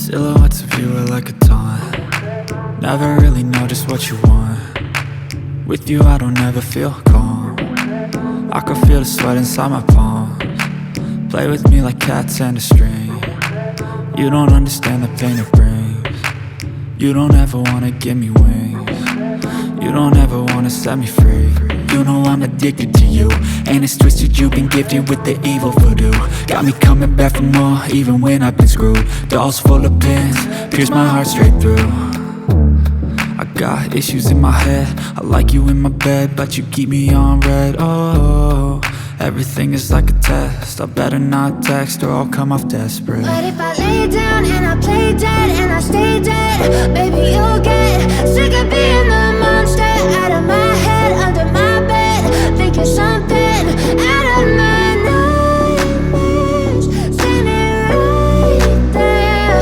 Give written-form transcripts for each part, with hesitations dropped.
Silhouettes of you are like a taunt. Never really know just what you want. With you I don't ever feel calm. I can feel the sweat inside my palms. Play with me like cats and a string. You don't understand the pain it brings. You don't ever wanna give me wings. You don't ever wanna set me free. You know I'm addicted to you, and it's twisted, you've been gifted with the evil voodoo. Got me coming back for more, even when I've been screwed. Dolls full of pins, pierce my heart straight through. I got issues in my head, I like you in my bed, but you keep me on red. Oh, everything is like a test, I better not text or I'll come off desperate. But if I lay down and I play dead and I stay dead, baby you'll get sick of being the monster out of my head, under my bed, thinking something out of my nightmares, standing right there.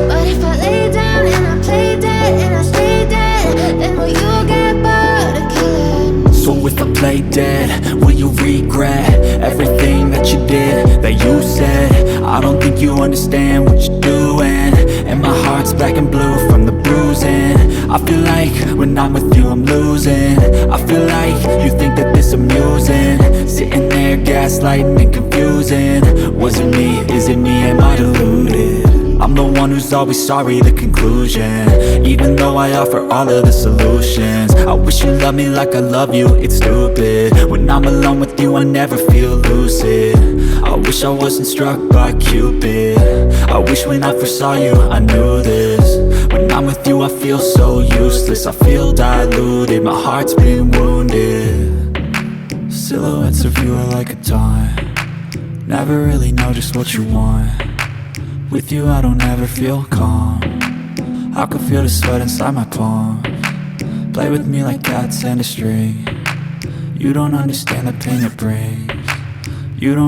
But if I lay down and I play dead and I stay dead, then will you get bored of killing? So if I play dead, will you regret everything that you did, that you said? I don't think you understand what you're doing, and my heart's black and blue from the bruising. I feel like when I'm with you I'm losing. I feel like you think that this amusing, sitting there gaslighting and confusing. Was it me? Is it me? Am I deluded? I'm the one who's always sorry, the conclusion, even though I offer all of the solutions. I wish you loved me like I love you, it's stupid. When I'm alone with you I never feel lucid. I wish I wasn't struck by Cupid. I wish when I first saw you I knew this. When I'm with you I feel so useless, I feel diluted, my heart's been wounded. Silhouettes of you are like a taunt. Never really know just what you want. With you I don't ever feel calm. I can feel the sweat inside my palms. Play with me like cats and a string. You don't understand the pain it brings. You don't